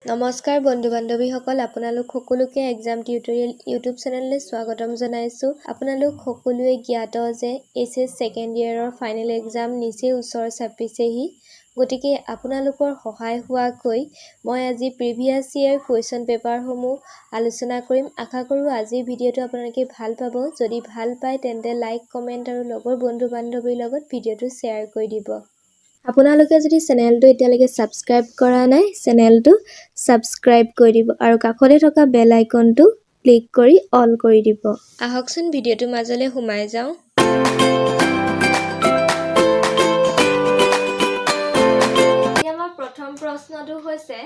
নমস্কাৰ বন্ধু বান্ধৱীসকল, আপোনালোক সকলোকে এক্সাম টিউটৰিয়েল ইউটিউব চেনেললৈ স্বাগতম জনাইছোঁ। আপোনালোক সকলোৱে জ্ঞাত যে HS ছেকেণ্ড ইয়েৰৰ ফাইনেল এক্সাম নিচেই ওচৰ চাপিছেহি। গতিকে আপোনালোকৰ সহায় হোৱাকৈ মই আজি প্ৰিভিয়াছ ইয়েৰ কুৱেশ্যন পেপাৰসমূহ আলোচনা কৰিম। আশা কৰোঁ আজিৰ ভিডিঅ'টো আপোনালোকে ভাল পাব। যদি ভাল পায় তেন্তে লাইক, কমেণ্ট আৰু লগৰ বন্ধু বান্ধৱীৰ লগত ভিডিঅ'টো শ্বেয়াৰ কৰি দিব। আপোনালোকে যদি চেনেলটো এতিয়ালৈকে ছাবস্ক্ৰাইব কৰা নাই, চেনেলটো ছাবস্ক্ৰাইব কৰি দিব আৰু কাষতে থকা বেল আইকনটো ক্লিক কৰি অল কৰি দিব। আহকচোন ভিডিঅ'টোৰ মাজলৈ সোমাই যাওঁ। আমাৰ প্ৰথম প্ৰশ্নটো হৈছে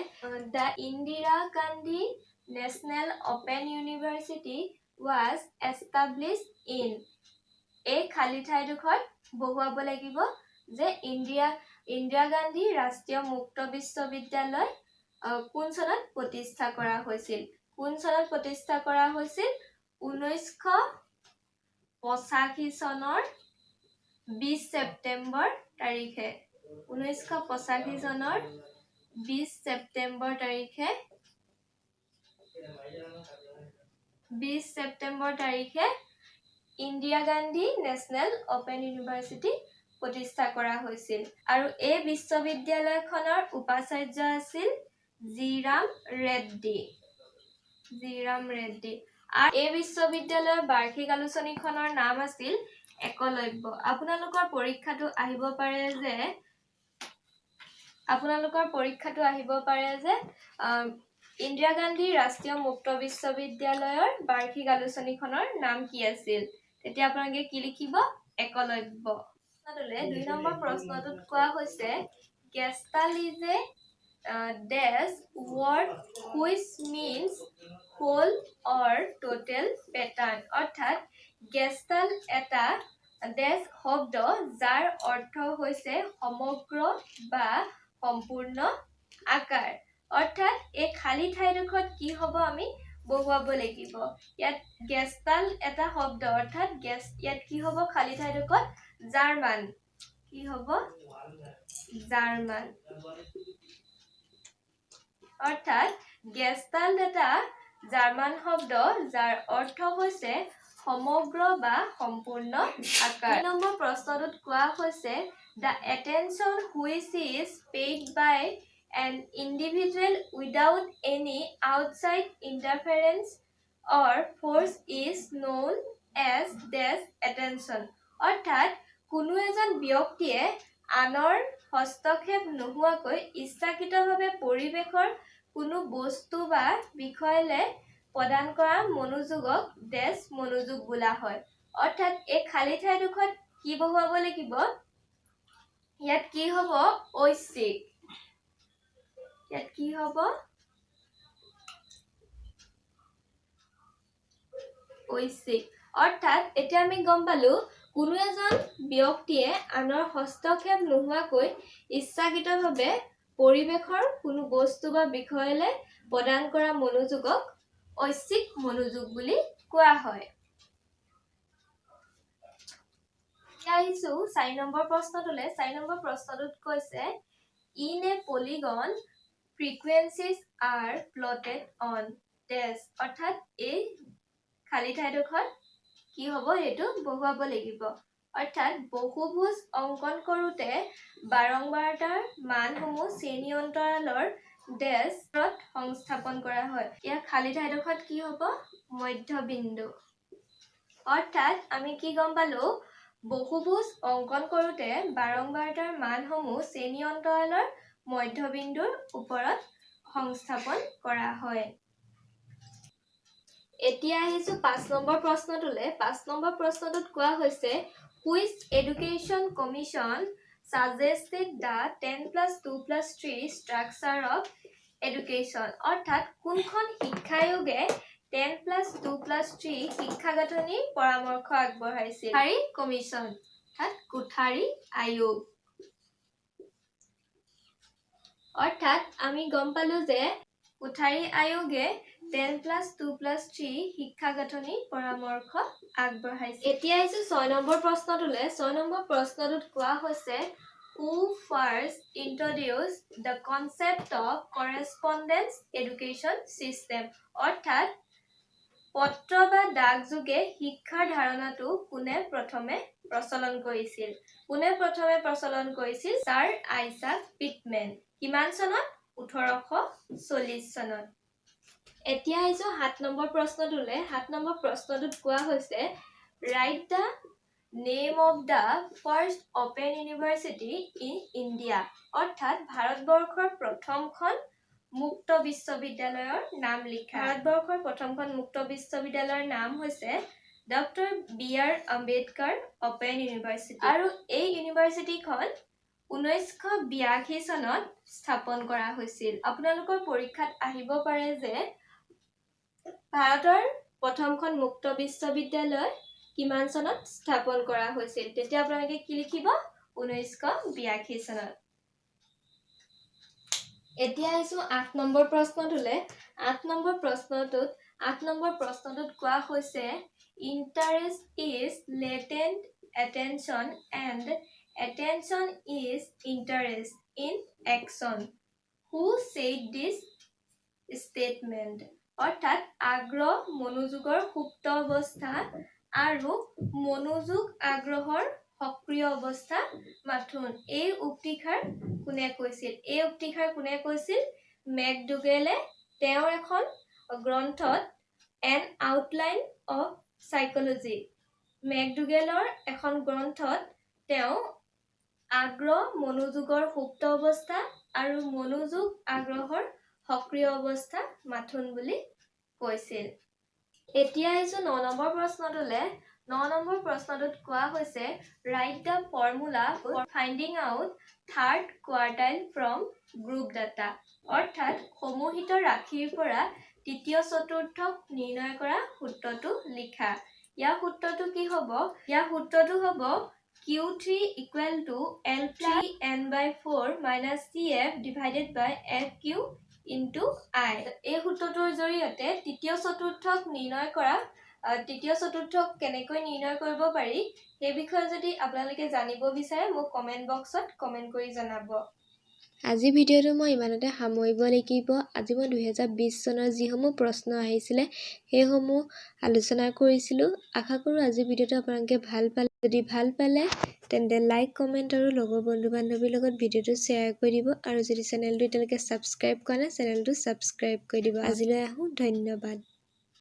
the Indira Gandhi national open university was established in. এই খালী ঠাইডোখৰত বহুৱাব লাগিব যে ইন্দিৰা গান্ধী ৰাষ্ট্ৰীয় মুক্ত বিশ্ববিদ্যালয় কোন চনত প্ৰতিষ্ঠা কৰা হৈছিল। কোন চনত প্ৰতিষ্ঠা কৰা হৈছিল? 1985 চনৰ 20 ছেপ্টেম্বৰ তাৰিখে। 1985 চনৰ 20 ছেপ্টেম্বৰ তাৰিখে 20 ছেপ্টেম্বৰ তাৰিখে Indira Gandhi national open university প্ৰতিষ্ঠা কৰা হৈছিল। আৰু এই বিশ্ববিদ্যালয়খনৰ উপাচাৰ্য আছিল জিৰাম ৰেড্ডি। আৰু এই বিশ্ববিদ্যালয়ৰ বাৰ্ষিক আলোচনীখনৰ নাম আছিল একলব্য। আপোনালোকৰ পৰীক্ষাটো আহিব পাৰে যে ইন্দিৰা গান্ধী ৰাষ্ট্ৰীয় মুক্ত বিশ্ববিদ্যালয়ৰ বাৰ্ষিক আলোচনীখনৰ নাম কি আছিল? তেতিয়া আপোনালোকে কি লিখিব? একলব্য। 2 নম্বৰ প্ৰশ্নটোত কোৱা হৈছে gestalt is a dash word which means whole or total pattern। অৰ্থাৎ গেষ্টাল্ট এটা dash শব্দ যাৰ অৰ্থ হৈছে সমগ্ৰ বা সম্পূৰ্ণ আকাৰ। অৰ্থাৎ এই খালী ঠাইডোখৰত কি হ'ব? আমি বহুৱাব লাগিব। ইয়াত গেষ্টাল্ট এটা শব্দ, অৰ্থাৎ ইয়াত কি হ'ব? খালী ঠাইডোখৰত জাৰ্মান। কি হ'ব? জাৰ্মান। অৰ্থাৎ গেষ্টাল্ট এটা জাৰ্মান শব্দ যাৰ অৰ্থ হৈছে সমগ্ৰ বা সম্পূৰ্ণ আকাৰ। 3 নম্বৰ প্ৰশ্নটোত কোৱা হৈছে the attention which is paid by an individual without any outside interference or force is known as dash attention। অৰ্থাৎ কোনো এজন ব্যক্তিয়ে আনৰ হস্তক্ষেপ নোহোৱাকৈ ইচ্ছাকৃতভাৱে পৰিৱেশৰ কোনো বস্তু বা বিষয়লৈ প্ৰদান কৰা মনোযোগক ডেছ মনোযোগ বোলা হয়। অৰ্থাৎ এই খালী ঠাইডোখৰত কি বহুৱাব লাগিব? ইয়াত কি হ'ব? ঐচ্ছিক। ইয়াত কি হ'ব? ঐচ্ছিক। অৰ্থাৎ এতিয়া আমি গম পালো কোনো এজন ব্যক্তিয়ে আনৰ হস্তক্ষেপ নোহোৱাকৈ ইচ্ছাকৃতভাৱে পৰিৱেশৰ কোনো বস্তু বা বিষয়লৈ প্ৰদান কৰা মনোযোগক ঐচ্ছিক মনোযোগ বুলি কোৱা হয়। এতিয়া আহিছো 4 নম্বৰ প্ৰশ্নটোলৈ। 4 নম্বৰ প্ৰশ্নটোত কৈছে in a polygon frequencies are plotted on dash। অৰ্থাৎ এই খালী ঠাইডোখৰত কি হ'ব? সেইটো বহুৱাব লাগিব। অৰ্থাৎ বহুভুজ অংকন কৰোঁতে বাৰংবাৰতাৰ মানসমূহ শ্ৰেণী অন্তৰালৰ ডেছত সংস্থাপন কৰা হয়। ইয়াৰ খালী ঠাইডোখৰত কি হ'ব? মধ্যবিন্দু। অৰ্থাৎ আমি কি গম পালো? বহুভুজ অংকন কৰোঁতে বাৰংবাৰতাৰ মানসমূহ শ্ৰেণী অন্তৰালৰ মধ্যবিন্দুৰ ওপৰত সংস্থাপন কৰা হয়। এতিয়া আহিছো 5 নম্বৰ প্ৰশ্নটোলৈ। 5 নম্বৰ প্ৰশ্নটোত কোৱা হৈছে which education commission suggested the 10+2+3 structure of education। অৰ্থাৎ কোনখন শিক্ষা আয়োগে 10+2+3 শিক্ষা গাঁথনিৰ পৰামৰ্শ আগবঢ়াইছিল? কোঠাৰী কমিশ্যন, অৰ্থাৎ কোঠাৰী আয়োগ। অৰ্থাৎ আমি গম পালো যে কোঠাৰী আয়োগে 10+2+3 শিক্ষা গাঁথনিৰ পৰামৰ্শ আগবঢ়াইছে। এতিয়া আহিছো 6 নম্বৰ প্ৰশ্নটোলৈ। 6 নম্বৰ প্ৰশ্নটোত কোৱা হৈছে who first introduced the concept of correspondence education system অৰ্থাৎ পত্ৰ বা ডাক যোগে শিক্ষাৰ ধাৰণাটো কোনে প্ৰথমে প্ৰচলন কৰিছিল ছাৰ আইজাক পিটমেন কিমান চনত 1840 চনত এতিয়া আহিছো 7 নম্বৰ প্ৰশ্নটোলে 7 নম্বৰ প্ৰশ্নটোত কোৱা হৈছে write the name of the first open university in India অৰ্থাৎ ভাৰতবৰ্ষৰ প্ৰথমখন মুক্ত বিশ্ববিদ্যালয়ৰ নাম লিখা ভাৰতবৰ্ষৰ প্ৰথমখন মুক্ত বিশ্ববিদ্যালয়ৰ নাম হৈছে doctor BR. Ambedkar open university আৰু এই ইউনিভাৰ্চিটিখন 1982 চনত স্থাপন কৰা হৈছিল আপোনালোকৰ পৰীক্ষাত আহিব পাৰে যে ভাৰতৰ প্ৰথমখন মুক্ত বিশ্ববিদ্যালয় কিমান চনত স্থাপন কৰা হৈছিল তেতিয়া আপোনালোকে কি লিখিব 1982 চনত এতিয়া আহিছো 8 নম্বৰ প্ৰশ্নটোলে 8 নম্বৰ প্ৰশ্নটোত কোৱা হৈছে interest is latent attention and attention is interest in action who said this statement অৰ্থাৎ আগ্ৰহ মনোযোগৰ সুপ্ত অৱস্থা আৰু মনোযোগ আগ্ৰহৰ সক্ৰিয় অৱস্থা মাথোন এই উক্তিষাৰ কোনে কৈছিল মেকডুগেলে তেওঁৰ এখন গ্ৰন্থত এন আউটলাইন অফ সাইকোলজি মেকডুগেলৰ এখন গ্ৰন্থত তেওঁ আগ্ৰহ মনোযোগৰ সুপ্ত অৱস্থা আৰু মনোযোগ আগ্ৰহৰ সক্ৰিয় অৱস্থা মাথোন বুলি কৈছিল এতিয়া আহিছো 9 নম্বৰ প্ৰশ্নটোলে 9 নম্বৰ প্ৰশ্নটোত কোৱা হৈছে write the formula for finding out third quartile from group data অৰ্থাৎ সমূহিত ৰাশিৰ পৰা তৃতীয় চতুৰ্থক নিৰ্ণয় কৰা সূত্ৰটো লিখা ইয়াৰ সূত্ৰটো কি হ'ব ইয়াৰ সূত্ৰটো হ'ব Q3 equal to L3n/4 minus CF divided by FQ into I এই সূত্ৰটোৰ জৰিয়তে তৃতীয় চতুৰ্থক কেনেকৈ নিৰ্ণয় কৰিব পাৰি সেই বিষয়ে যদি আপোনালোকে জানিব বিচাৰে মোক কমেন্ট বক্সত কমেন্ট কৰি জনাব আজি ভিডিঅটো মই ইমানতে সামৰিব লাগিব আজি মই 2020 চনৰ যিসমূহ প্ৰশ্ন আহিছিলে সেইসমূহ আলোচনা কৰিছিলো আশা কৰো আজি ভিডিঅটো আপোনালোকে ভাল পালে যদি ভাল পালে তেন্তে লাইক কমেন্ট আৰু লগৰ বন্ধু বান্ধৱীৰ লগত ভিডিঅটো শ্বেয়াৰ কৰি দিব আৰু যদি চেনেলটো এতিয়ালৈকে সাবস্ক্ৰাইব কৰা নাই চেনেলটো সাবস্ক্ৰাইব কৰি দিব আজিলৈ আহো ধন্যবাদ